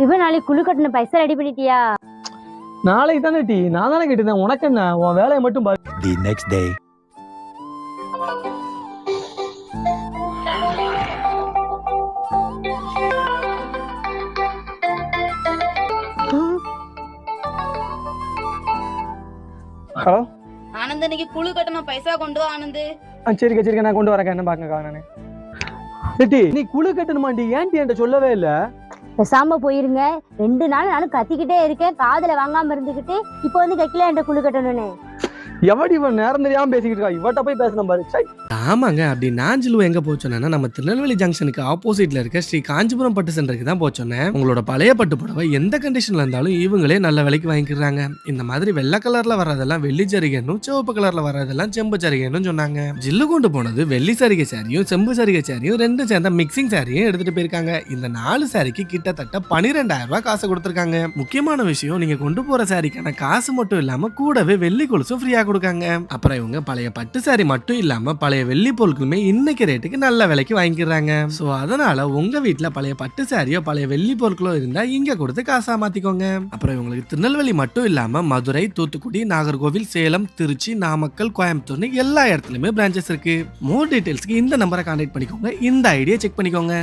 இவன் நாளைக்கு குழு கட்டண பைசா ரெடி பண்ணிட்டியா? நாளைக்கு தானே டி, நான் தானே கேட்டிருந்தேன். உனக்கு என்ன, உன் வேலையை மட்டும் பாரு. The next day. Hello Anand, இன்னைக்கு குழு கட்டணம் பைசா கொண்டு வா ஆனந்த். சரிக்கா சரிக்கா, நான் கொண்டு வரேன். என்ன பாக்கக்கா நானு. டி நீ குழு கட்டணுமாண்டி, ஏன்டி என்கிட்ட சொல்லவே இல்லை? பேசாம போயிருங்க. 2 நாள் நானும் கத்திக்கிட்டே இருக்கேன், காதுல வாங்காம இருந்துகிட்டு இப்போ வந்து கைக்கில என்கிட்ட குழு கட்டணும்னு. எவடி இவன் நேரம் தெரியாம பேசிக்கிட்டு இருக்கா? இவட்ட போய் பேசணும் பாரு. சை. ஆமாங்க, அப்படி நான் ஜிலு எங்க போச்சோன்னா நம்ம திருநெல்வேலி ஜங்ஷனுக்கு ஆப்போசிட்ல இருக்க ஸ்ரீ காஞ்சிபுரம் பட்டு சென்டருக்கு தான் போச்சோன்னேன். உங்களோட பழைய பட்டு புடவை எந்த கண்டிஷன்ல இருந்தாலும் இவங்களே நல்ல விலைக்கு வாங்கிக்கிறாங்க. இந்த மாதிரி வெள்ளை கலர்ல வர்றதெல்லாம் வெள்ளி சரிகைன்னும், சிவப்பு கலர்ல வர்றதெல்லாம் செம்பு சரிகைன்னு சொன்னாங்க. ஜில்லு கொண்டு போனது வெள்ளி சரிகை சாரியும் செம்பு சரிகை சாரியும் ரெண்டும் சேர்ந்த மிக்சிங் சாரியும் எடுத்துட்டு போயிருக்காங்க. இந்த 4 சாரிக்கு கிட்டத்தட்ட 12,000 ரூபாய் காசு கொடுத்துருக்காங்க. முக்கியமான விஷயம், நீங்க கொண்டு போற சாரிக்கான காசு மட்டும் இல்லாம கூடவே வெள்ளி கொலுசும் ஃப்ரீயா கொடுக்காங்க. அப்புறம் இவங்க பழைய பட்டு சாரி மட்டும் இல்லாம பழைய வெள்ளி பொருட்களுமே இன்னைக்கு ரேட்டுக்கு நல்ல விலைக்கு வாங்கிக்கிறாங்க. சோ அதனால உங்க வீட்டுல பழைய பட்டு சாரியோ பழைய வெள்ளி பொருட்களோ இருந்தா இங்க கொடுத்து காசா மாத்திக்கோங்க. அப்புறம் இவங்களுக்கு திருநெல்வேலி மட்டும் இல்லாம மதுரை, தூத்துக்குடி, நாகர்கோவில், சேலம், திருச்சி, நாமக்கல், கோயம்புத்தூர்னு எல்லா இடத்துலயுமே பிரான்ச்சஸ் இருக்கு. மோர் டீடைல்ஸ்க்கு இந்த நம்பரை கான்டாக்ட் பண்ணிக்கோங்க. இந்த ஐடியா செக் பண்ணிக்கோங்க.